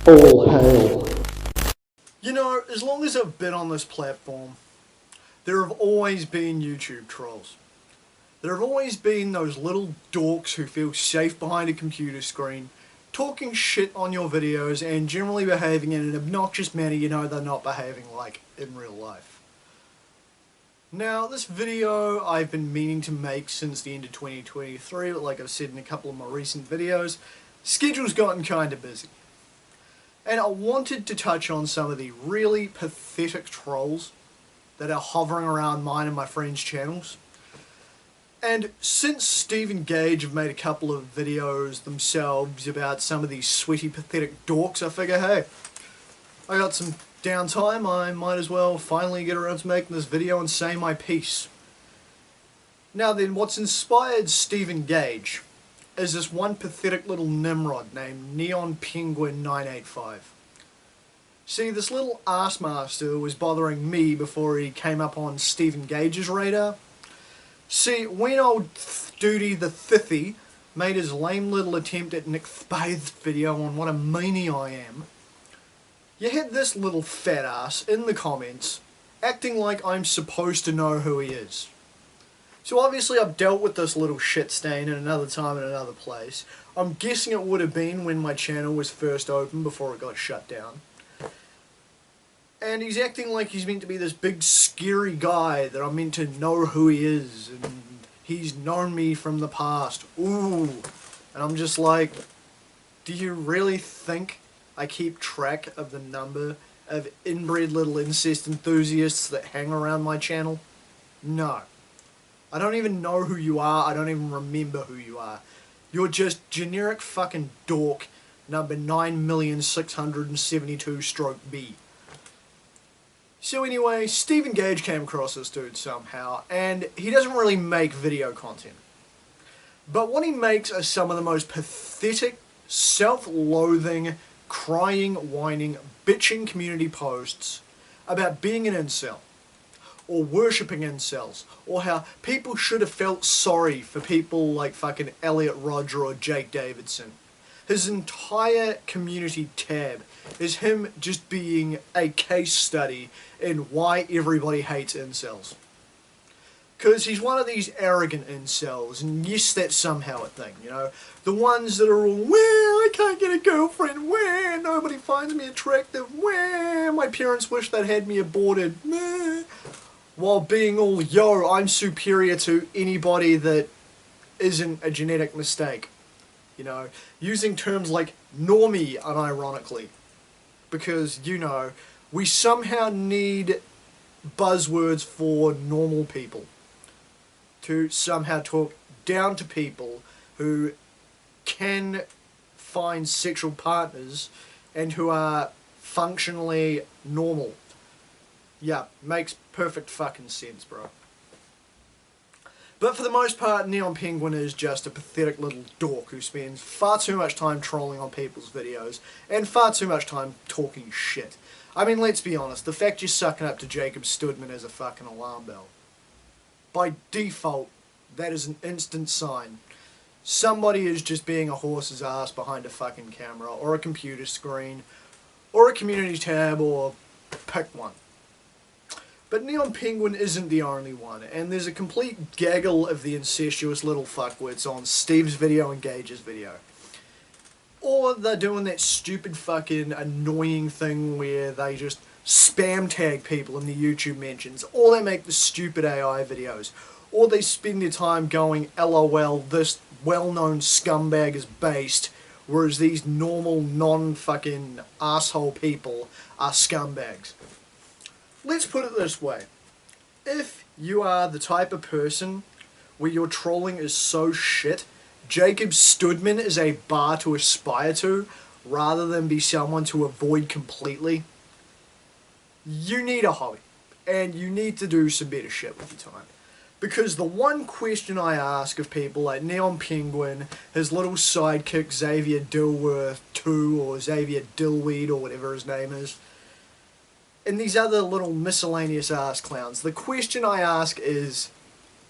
All hail. You know, as long as I've been on this platform, there have always been YouTube trolls. There have always been those little dorks who feel safe behind a computer screen, talking shit on your videos and generally behaving in an obnoxious manner you know they're not behaving like in real life. Now, this video I've been meaning to make since the end of 2023, but like I've said in a couple of my recent videos, schedule's gotten kinda busy. And I wanted to touch on some of the really pathetic trolls that are hovering around mine and my friends' channels. And since Steve and Gage have made a couple of videos themselves about some of these sweaty, pathetic dorks, I figure, hey, I got some downtime, I might as well finally get around to making this video and say my piece. Now then, what's inspired Steve and Gage is this one pathetic little Nimrod named Neon Penguin 985. See, this little ass master was bothering me before he came up on Steve Gage's radar. See, when old Stoody the Thithy made his lame little attempt at Nick Spade's video on what a meanie I am, you had this little fat ass in the comments acting like I'm supposed to know who he is. So obviously I've dealt with this little shit stain at another time in another place. I'm guessing it would have been when my channel was first open before it got shut down. And he's acting like he's meant to be this big scary guy that I'm meant to know who he is and he's known me from the past. Ooh. And I'm just like, do you really think I keep track of the number of inbred little incest enthusiasts that hang around my channel? No. I don't even know who you are, I don't even remember who you are. You're just generic fucking dork number 9,672/B. So anyway, Steve and Gage came across this dude somehow, and he doesn't really make video content. But what he makes are some of the most pathetic, self-loathing, crying, whining, bitching community posts about being an incel, or worshipping incels, or how people should have felt sorry for people like fucking Elliot Rodger or Jake Davidson. His entire community tab is him just being a case study in why everybody hates incels. Because he's one of these arrogant incels, and yes, that's somehow a thing, you know? The ones that are all, well, I can't get a girlfriend, well, nobody finds me attractive, well, my parents wish they'd had me aborted, meh. While being all, yo, I'm superior to anybody that isn't a genetic mistake. You know, using terms like normie unironically. Because, you know, we somehow need buzzwords for normal people. To somehow talk down to people who can find sexual partners and who are functionally normal. Yeah, makes perfect fucking sense, bro. But for the most part, Neon Penguin is just a pathetic little dork who spends far too much time trolling on people's videos and far too much time talking shit. I mean, let's be honest, the fact you're sucking up to Jacob Stoodman is a fucking alarm bell. By default, that is an instant sign. Somebody is just being a horse's ass behind a fucking camera, or a computer screen, or a community tab, or pick one. But Neon Penguin isn't the only one, and there's a complete gaggle of the incestuous little fuckwits on Steve's video and Gage's video. Or they're doing that stupid fucking annoying thing where they just spam tag people in the YouTube mentions, or they make the stupid AI videos, or they spend their time going, LOL, this well-known scumbag is based, whereas these normal, non-fucking asshole people are scumbags. Let's put it this way. If you are the type of person where your trolling is so shit, Jacob Stoodman is a bar to aspire to, rather than be someone to avoid completely, you need a hobby. And you need to do some better shit with your time. Because the one question I ask of people like Neon Penguin, his little sidekick Xavier Dilworth 2, or Xavier Dillweed, or whatever his name is, and these other little miscellaneous ass clowns, the question I ask is,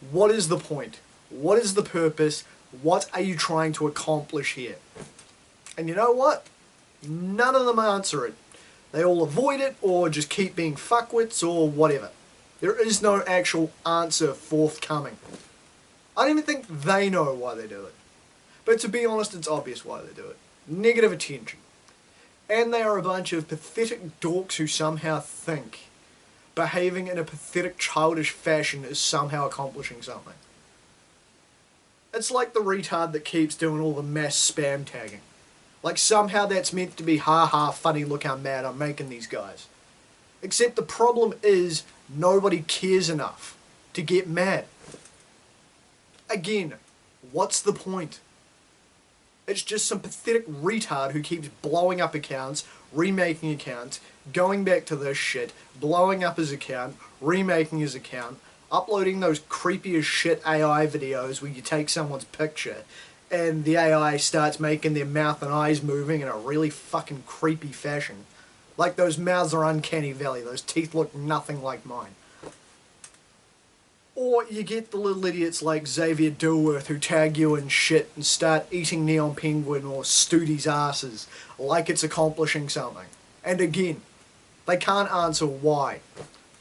what is the point? What is the purpose? What are you trying to accomplish here? And you know what? None of them answer it. They all avoid it or just keep being fuckwits or whatever. There is no actual answer forthcoming. I don't even think they know why they do it. But to be honest, it's obvious why they do it. Negative attention. And they are a bunch of pathetic dorks who somehow think behaving in a pathetic, childish fashion is somehow accomplishing something. It's like the retard that keeps doing all the mass spam tagging. Like somehow that's meant to be ha funny, look how mad I'm making these guys. Except the problem is nobody cares enough to get mad. Again, what's the point? It's just some pathetic retard who keeps blowing up accounts, remaking accounts, going back to this shit, blowing up his account, remaking his account, uploading those creepy as shit AI videos where you take someone's picture and the AI starts making their mouth and eyes moving in a really fucking creepy fashion. Like those mouths are uncanny valley, those teeth look nothing like mine. Or you get the little idiots like Xavier Dilworth who tag you in shit and start eating Neon Penguin or Stoody's asses like it's accomplishing something. And again, they can't answer why.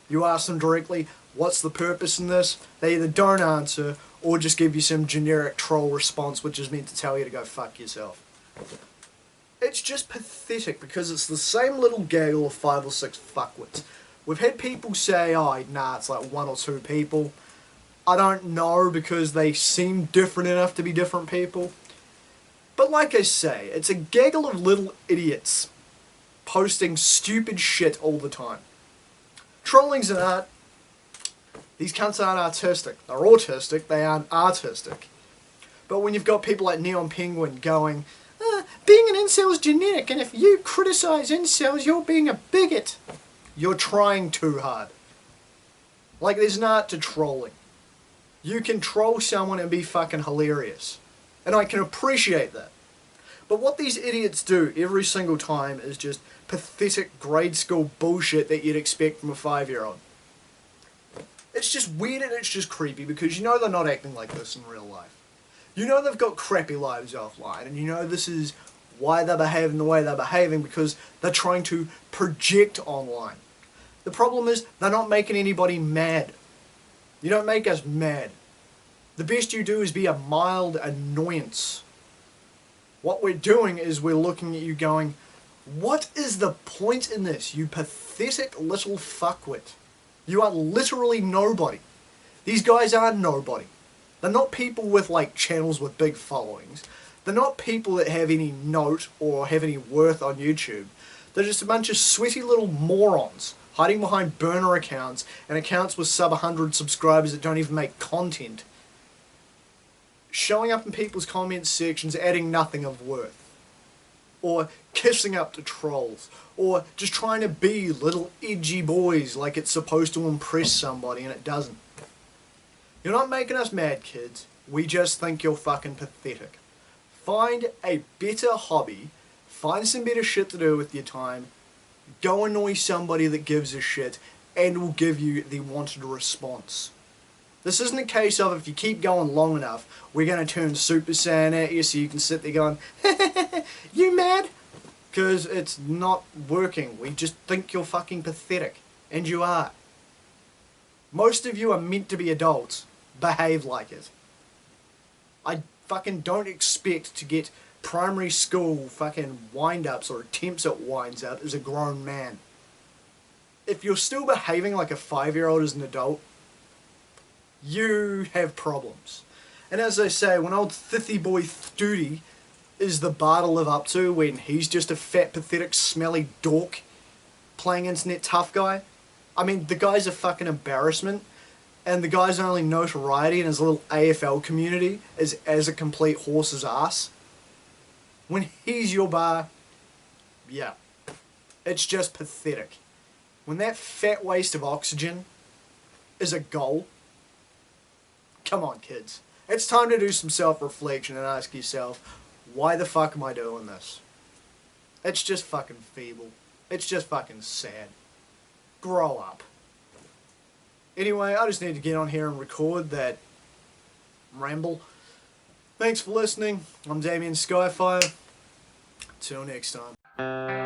You ask them directly, what's the purpose in this? They either don't answer or just give you some generic troll response which is meant to tell you to go fuck yourself. It's just pathetic because it's the same little gaggle of 5 or 6 fuckwits. We've had people say, oh nah, it's like 1 or 2 people. I don't know because they seem different enough to be different people. But like I say, it's a gaggle of little idiots posting stupid shit all the time. Trolling's an art. These cunts aren't artistic. They're autistic, they aren't artistic. But when you've got people like Neon Penguin going, being an incel is genetic, and if you criticize incels, you're being a bigot. You're trying too hard. Like, there's an art to trolling. You can troll someone and be fucking hilarious. And I can appreciate that. But what these idiots do every single time is just pathetic grade school bullshit that you'd expect from a 5-year-old. It's just weird and it's just creepy because you know they're not acting like this in real life. You know they've got crappy lives offline, and you know this is why they're behaving the way they're behaving because they're trying to project online. The problem is they're not making anybody mad. You don't make us mad. The best you do is be a mild annoyance. What we're doing is we're looking at you going, what is the point in this, you pathetic little fuckwit? You are literally nobody. These guys are nobody. They're not people with like channels with big followings. They're not people that have any note or have any worth on YouTube. They're just a bunch of sweaty little morons hiding behind burner accounts and accounts with sub 100 subscribers that don't even make content. Showing up in people's comment sections adding nothing of worth. Or kissing up to trolls. Or just trying to be little edgy boys like it's supposed to impress somebody and it doesn't. You're not making us mad, kids. We just think you're fucking pathetic. Find a better hobby. Find some better shit to do with your time. Go annoy somebody that gives a shit and will give you the wanted response. This isn't a case of if you keep going long enough, we're going to turn Super Saiyan at you so you can sit there going, you mad? Because it's not working. We just think you're fucking pathetic. And you are. Most of you are meant to be adults. Behave like it. I fucking don't expect to get primary school fucking wind-ups or attempts at winds-up as a grown man. If you're still behaving like a 5-year-old as an adult, you have problems. And as I say, when old thithy boy Stoody is the bar to live up to when he's just a fat, pathetic, smelly dork playing internet tough guy, I mean, the guy's a fucking embarrassment. And the guy's only notoriety in his little AFL community is as a complete horse's ass. When he's your bar, yeah, it's just pathetic. When that fat waste of oxygen is a goal, come on kids. It's time to do some self-reflection and ask yourself, why the fuck am I doing this? It's just fucking feeble. It's just fucking sad. Grow up. Anyway, I just need to get on here and record that ramble. Thanks for listening. I'm Damian Skyfire. Till next time. Bye.